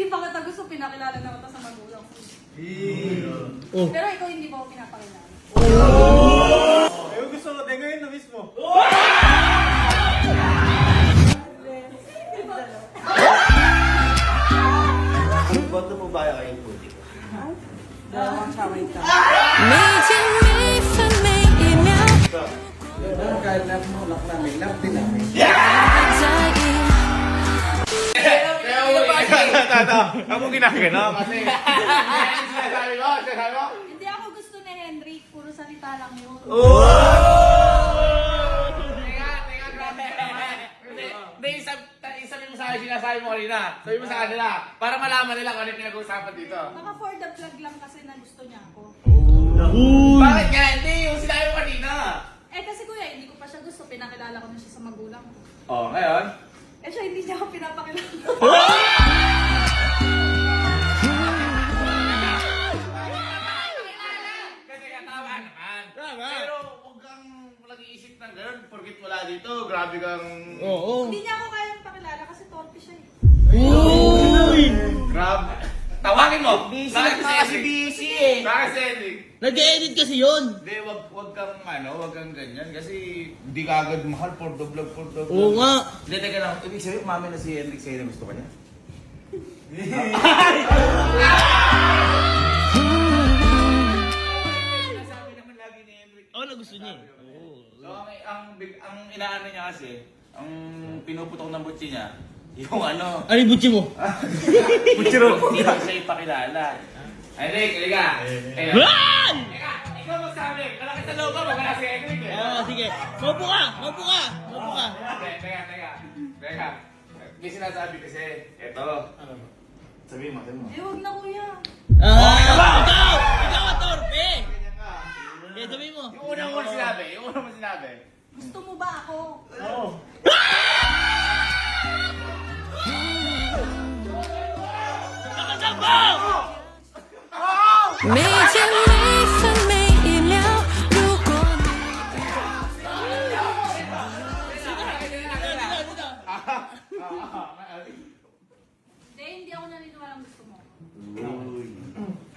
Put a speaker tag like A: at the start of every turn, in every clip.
A: hindi pa kita gusto, pinakilala na kita sa magulang ko. Pero ikaw hindi mo ako pinapakilala.
B: Ayaw gusto ko din ngayon na mismo.
C: Boto mo ba kayo yung puti ko?
A: Dalawang saway ka.
B: Kahit na mulak namin, love din namin.
C: Ako ginagano kasi sinasabi mo?
A: Hindi ako gusto ni Henry, puro salita lang yun.
D: Hindi, isabi mo sa akin sinasabi mo kanina. Sabi mo sa kanila, para malaman nila kung ano yung pinag-uusapan dito.
A: Baka for the vlog lang kasi na gusto niya ako.
D: Bakit nga? Hindi, yung sinabi mo kanina.
A: Eh kasi kuya, hindi ko pa siya gusto, pinakilala ko na siya sa magulang ko.
D: Oh, ngayon?
A: Eh siya hindi niya ako pinapakilala.
D: Kasi nga tama naman. Pero huwag kang nag-iisip ng gano'n. Porkit wala dito, grabe kang...
A: Hindi niya ako kayang pakilala kasi torpe siya eh.
D: Grabe. Tawagin mo!
C: Busy
D: Bakit
C: na kasi busy eh.
D: Bakit si Henrik?
E: Nag-edit kasi yun.
D: Hindi, wag kang ganyan. Kasi hindi ka agad mahal for the vlog.
E: Oo nga.
D: Hindi, teka lang. Ibig sabihin, umami na si Henrik sa'yo na gusto ka niya? Sinasabi naman lagi ni Henrik.
E: Oo, na gusto niya.
D: So, ang inaano niya kasi, ang pinuputok ng butsi niya, yung ano,
E: Ano yung butsi mo?
D: hindi ko siya ipakilala. Henrik, halika.
E: Wan!
D: Ikaw magsabi. Kalaki sa loob mo, wala si Henrik eh.
E: Oo, sige. Maupo ka! Maupo ka! Maupo ka!
D: Teka. May sinasabi kasi, eto. Sabihin mo.
A: Eh wag na kuya.
E: Ikaw! Ikaw ang torpe! Eh, sabihin mo.
D: Yung unang mo sinabi.
A: Gusto mo ba ako?
B: Oo.
E: Nakasal mo!
F: 没见每分每一秒，如果你。
A: Hindi ako naniniwalang gusto mo.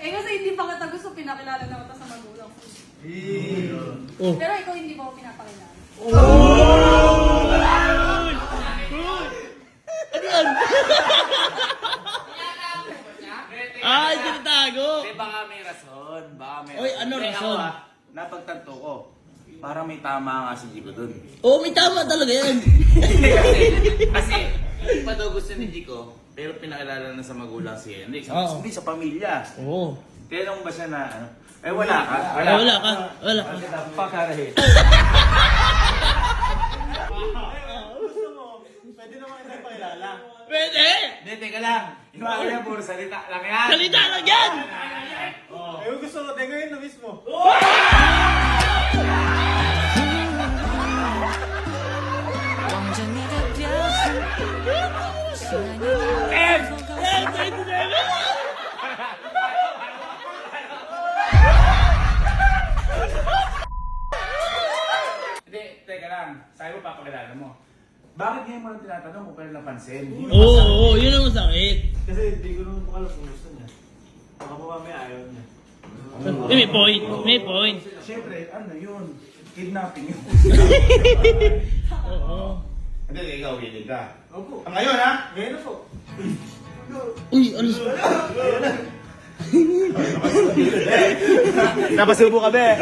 A: Eh kasi hindi pa kita gusto, pinakilala na kita sa magulang ko. Pero ikaw hindi mo ako pinapakilala.
E: Ano yan? Ay, tinatago!
D: Hindi, baka may rason.
E: Oy, ano
D: Hindi,
E: rason?
D: ako, napagtanto ko. Parang may tama nga si Jico dun.
E: Oo, may tama talaga yan.
D: kasi hindi pa daw gusto ni Jico, pero pinakilala na sa magulang si Henrik.
E: Oo.
D: Hindi, sa pamilya.
E: Oo.
D: Tinanong ba siya na ano? Eh, wala ka.
E: Wala ka. Wala ka.
D: Pakarahin.
B: Gusto mo, pwede naman kita pakilala.
E: Pwede!
D: Hindi, teka lang. Yung ako yan, puro salita lang yan.
E: Salita lang yan!
B: Ayaw gusto ko din ngayon na mismo.
F: 望着你的表情，心爱你的风格。
D: Hindi, teka lang. Sabi mo, papakilala mo. Bakit ngayon mo lang tinatanong kung kailan napansin?
E: Oo, yun ang masakit.
B: Kasi hindi ko naman alam kung gusto niya. Baka pa may ayaw niya.
E: Eh, may point. May point.
D: Siyempre, ano yun? Kidnapping yun.
E: Oo.
D: Hindi, ikaw, hilig ka.
B: Opo.
D: Ngayon, ha?
B: Ngayon na po.
E: Uy, ano?
C: Napasubo ka be.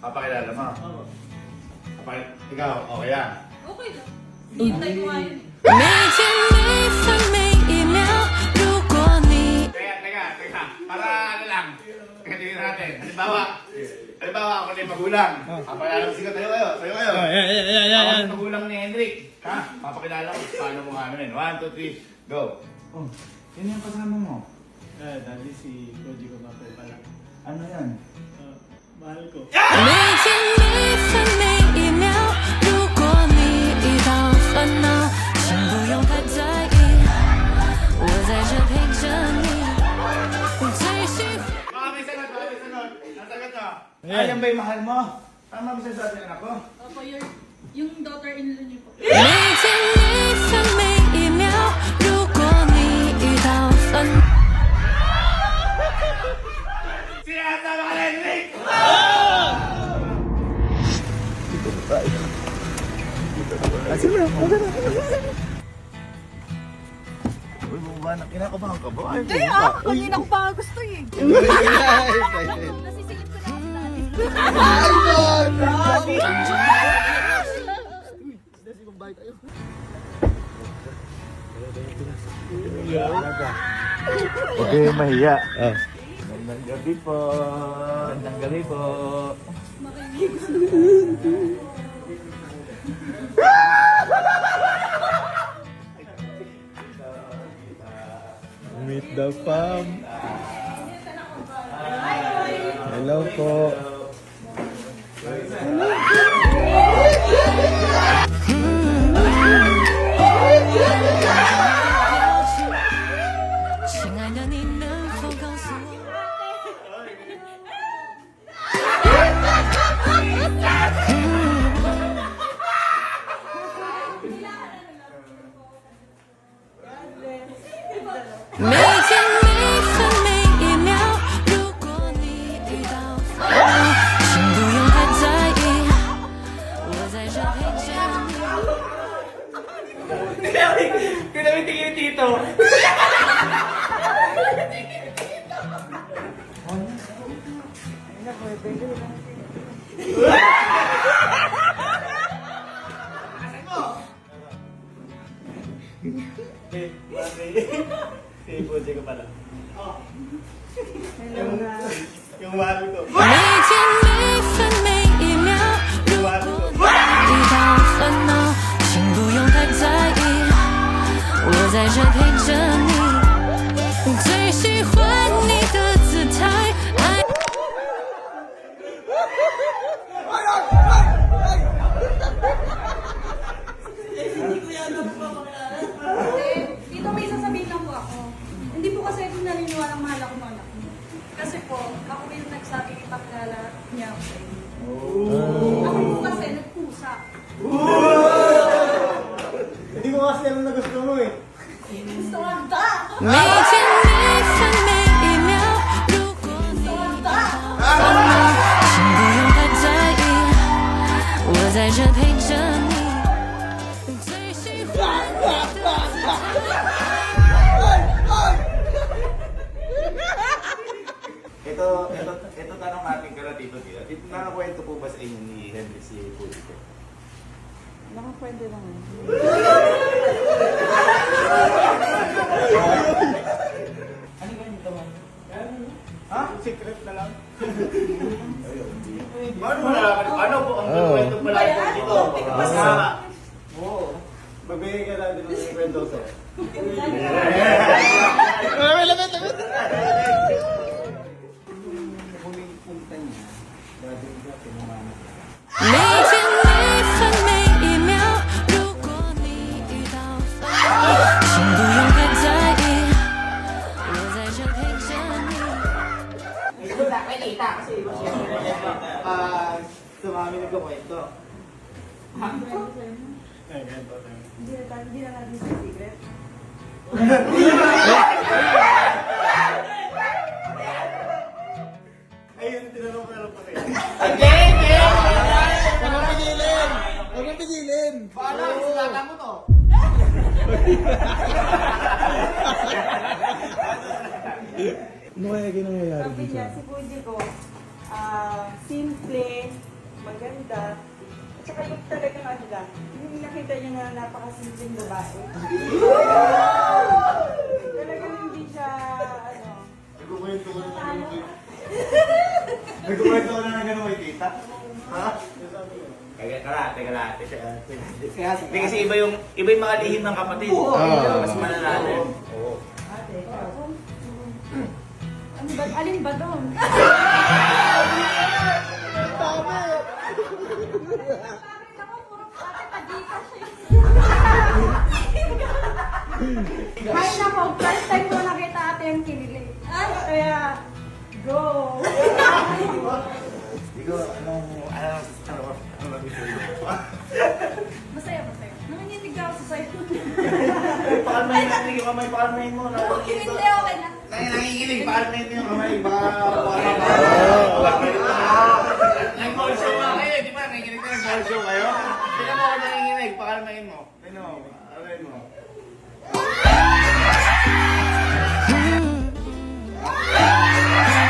D: Papakilala mo. Ikaw, okay yan.
A: Okay lang. Hintay ko nga yun.
F: 每见每分每一秒，如果你。
D: Teka. Para ano lang. Tingnan natin. Halimbawa, ako na yung magulang. Papakilala mo siya tayo kayo. Tayo kayo. Ako
E: Yan.
D: yung magulang ni Henrik. Ha? Papakilala ko. Paano mo ano yun? 1, 2, 3, go. Oh, yun yung kasama mo.
B: Dali si Koji ko na po pala.
D: Ano yan?
B: Mahal ko.
F: 每见每分每一秒，如果你遇到烦恼，请不用太在意，我在这陪着你。最喜欢。
D: Baka may sagot. Ang sagot mo. Ayan ba yung mahal mo? Tama ba siya sa ating anak ko?
A: Opo, yung daughter-in-law niyo po.
F: 每见每分每一
C: Uy, bumaba na. Kinakabahan ka ba? Ay,
A: Hindi kanina ko pa gusto eh. Nasisilip ko na ako
C: Huwag kayong mahiya. Magandang gabi po. Magandang gabi po. Meet the fam. Hello po. Kinamitingin dito. Puti ko pala. Yung mahal ko.
F: 每天每分每一秒，如果你遇到烦恼，请不用太在意，我在这陪着你。最喜欢你的姿态，爱。
A: Dito may sasabihin lang po ako. Hindi po kasi ako naniniwala mahal ako mga anak ko. Kasi po, ako yung nagsabi ipakilala niya ako sa inyo. Ako po kasi nagpusa.
B: Hindi ko kasi alam na gusto mo eh.
A: Gusto ko ang da!
F: 每天每分每一秒，如果你遇到烦恼，请不用太在意，我在这陪着你。最喜欢你的姿态。
C: Ito tanong natin kala Tito Tia. Nakakwento po ba sa inyo ni Henry si Pulito?
A: Nakakwento lang.
C: Ano ba yung taman?
B: Ha? Secret na lang.
C: Paano mo nalaman? Ano po ang kwento pala ito dito?
B: Oo. Magbigay ka lang dito ng kwento sa. Huling punta niya, dati ka pinumana.
F: 每天每分每一秒，如果你遇到烦恼，请不用太在意，我在这陪着你。
C: Sa mami nagkakwento.
B: Ay, ganito.
A: Hindi na natin sa secret.
B: Ayun, tinanong ko na lang pa kayo.
C: Huwag mo pigilin!
B: Paano? Isulatan mo to.
C: Ano kaya ginangyayari
G: Sabi niya, si Pudi ko, simple, maganda, at saka yung talagang ano lang, yung nakita niya na napakasimpleng babae. Talagang hindi siya, ano,
B: Nagkukwento ko na ng gano'n. Nagkukwento ko na ng gano'n kay tita. Ha?
C: Kalate. Hindi kasi iba yung mga lihim ng kapatid. Mas malalalim. Oo.
A: Ano ba? Alin ba doon? Ay nako, first time ko nakita ate yung kinilig. Kaya, go!
C: Hindi ko, ano gusto mo?
A: Masaya. Nanginginig ako sa sayo.
C: Pakalmahin yung kamay, pakalmahin mo.
A: Okay, hindi okay na.
C: Nanginginig, pakalmahin mo yung kamay. Baka nag-ball show nga kayo, di ba? Nanginginig na nag-ball show kayo? Tingnan mo ako nanginginig, pakalmahin mo. Ano? Aray mo.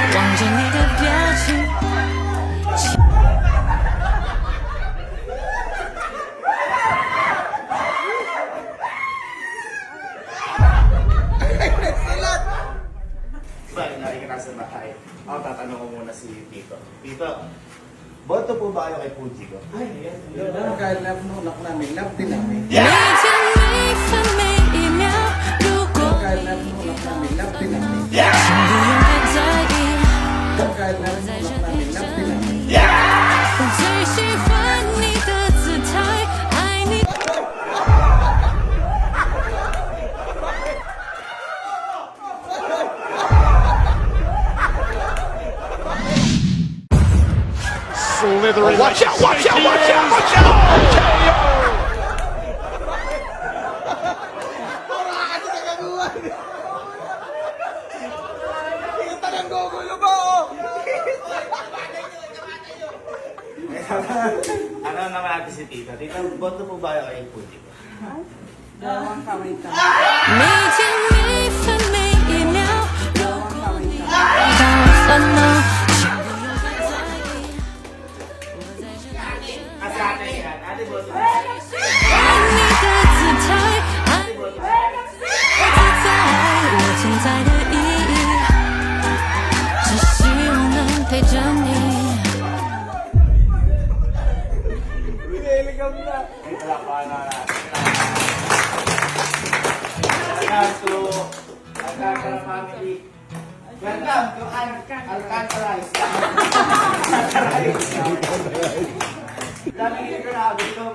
F: 望着你的表情。
C: Sorry, nari ka nasa bahay. Ako tatanong ko muna si Tito. Tito, boto po ba kayo kay Fuji ko?
B: Kahit love nung anak namin, love din namin.
F: 每天每分每一秒，如果
B: Kahit love nung anak namin, love din namin.
F: 请不用太在意，
B: Kahit love nung anak namin, love din namin.
F: 我最喜欢你的姿态，爱你。
D: Watch out, watch out, watch out, watch out!
C: Ano naman natin si Tito? Tito, boto po ba kayo kay Fuji ko?
G: Dalawang kamay ka.
F: 每天每分每一秒，如果你让我烦恼，请不用太在意，我在这陪着你。
C: Asa ate yan? Ate, boto po.
F: 爱你的姿态，爱你的自在，我存在的意义，只希望能陪着你。
C: Wala pa na. Welcome to Alcantara family. Welcome to Alcantara. Dami hindi ko nakagutom.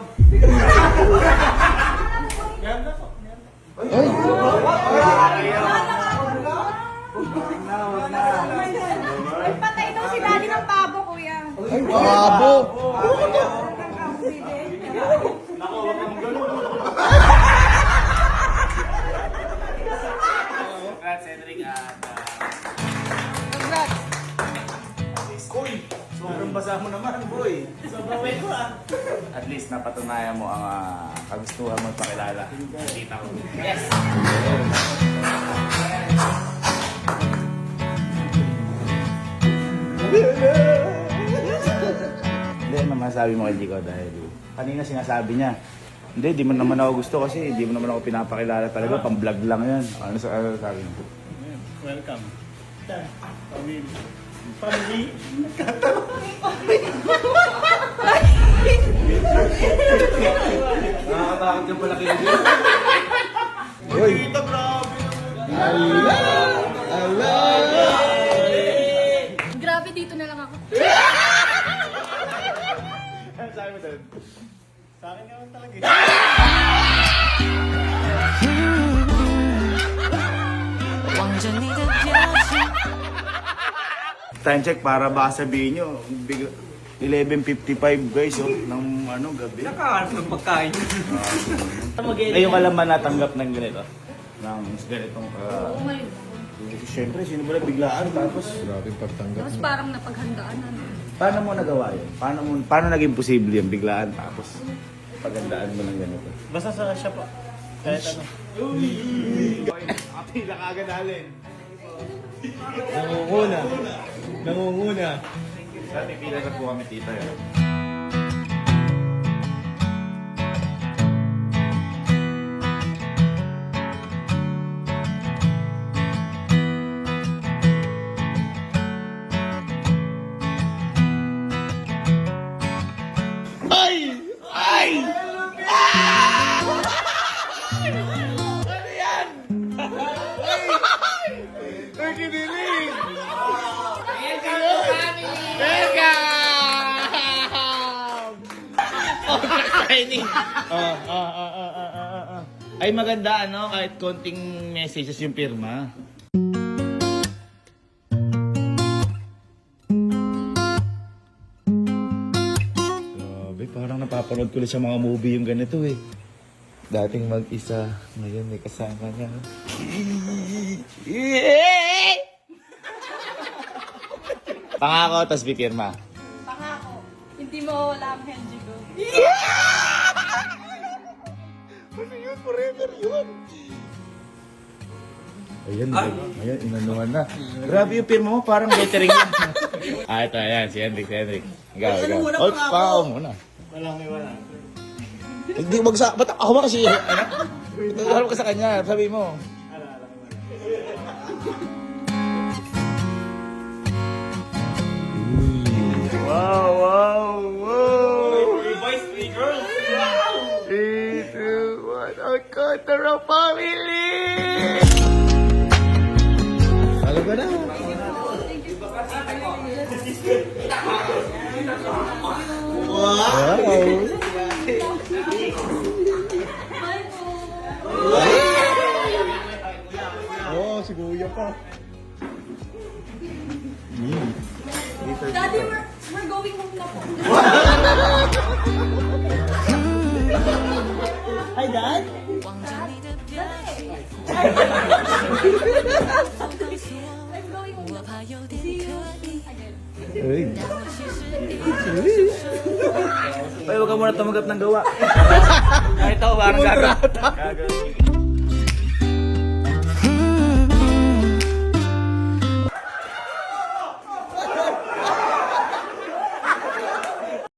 A: Ay, patay daw si Daddy ng pabo, kuya.
E: Babo!
C: Naku, wag kang gano'n. Congrats, Cedric.
A: Congrats.
C: Uy, sobrang basa mo naman, boy. Sobrang wet ko At least napatunayan mo ang kagustuhan mo pakilala. Kita ko. Yes! Hindi, ano masabi mo kay Jico dahil kanina sinasabi niya, hindi, di mo naman ako gusto kasi di mo naman ako pinapakilala talaga, pang-vlog lang yan. Ano sabi mo?
B: Welcome. Family. Nakakatakot ka pala kayo dito.
C: Uy!
A: Grabe, dito na lang ako.
C: Ano sabi mo doon?
B: Sa akin naman talaga.
C: Time check para baka sabihin nyo, 11:55 guys, oh, ng gabi.
B: Nakakarap ng pagkain.
C: Ngayon ka lang ba natanggap ng ganito? Ng ganitong
A: Oo, ngayon.
C: Siyempre, sino ba biglaan tapos
A: Tapos parang napaghandaan na.
C: paano mo nagawa yun? Paano naging posible yung biglaan tapos paghandaan mo ng ganito?
B: Basta sa siya pa. Kahit ano.
C: Kapila ka agad alin.
B: Nangunguna. Nangunguna.
C: Sabi, pila na po kami tita yun.
E: Ay! Ay!
C: Ay maganda ano, kahit konting messages yung pirma. Grabe, parang napapanood ko lang sa mga movie yung ganito eh. Dating mag-isa, ngayon may kasama niya. Pangako, tas bipirma.
A: Pangako, hindi mo wala ang henji ko.
E: Ano yun? Forever yun.
C: Ayan, ayan, inanuhan na. Grabe yung pirma mo, parang lettering lang. Ito, ayan, si Hendrik. Ikaw. Oh, pao muna.
B: Wala.
E: Hindi magsa... Ba't ako ba kasi...
C: Harap ka sa kanya, sabi mo. Wow!
B: Boys, 3 girls.
C: 3, 2, 1, our Kotaro family!
E: Talaga na. Wow! Oh, si Kuya pa.
A: Daddy, we're going home na po.
G: Hi, Dad.
F: 望着你的表情，
A: I'm going home
F: 我
A: na po.
F: 怕有点可疑，
C: Uy.
F: 但我其实一直是说。
C: Ay, huwag ka muna tumagat ng gawa. Kahit ako, parang gagawin.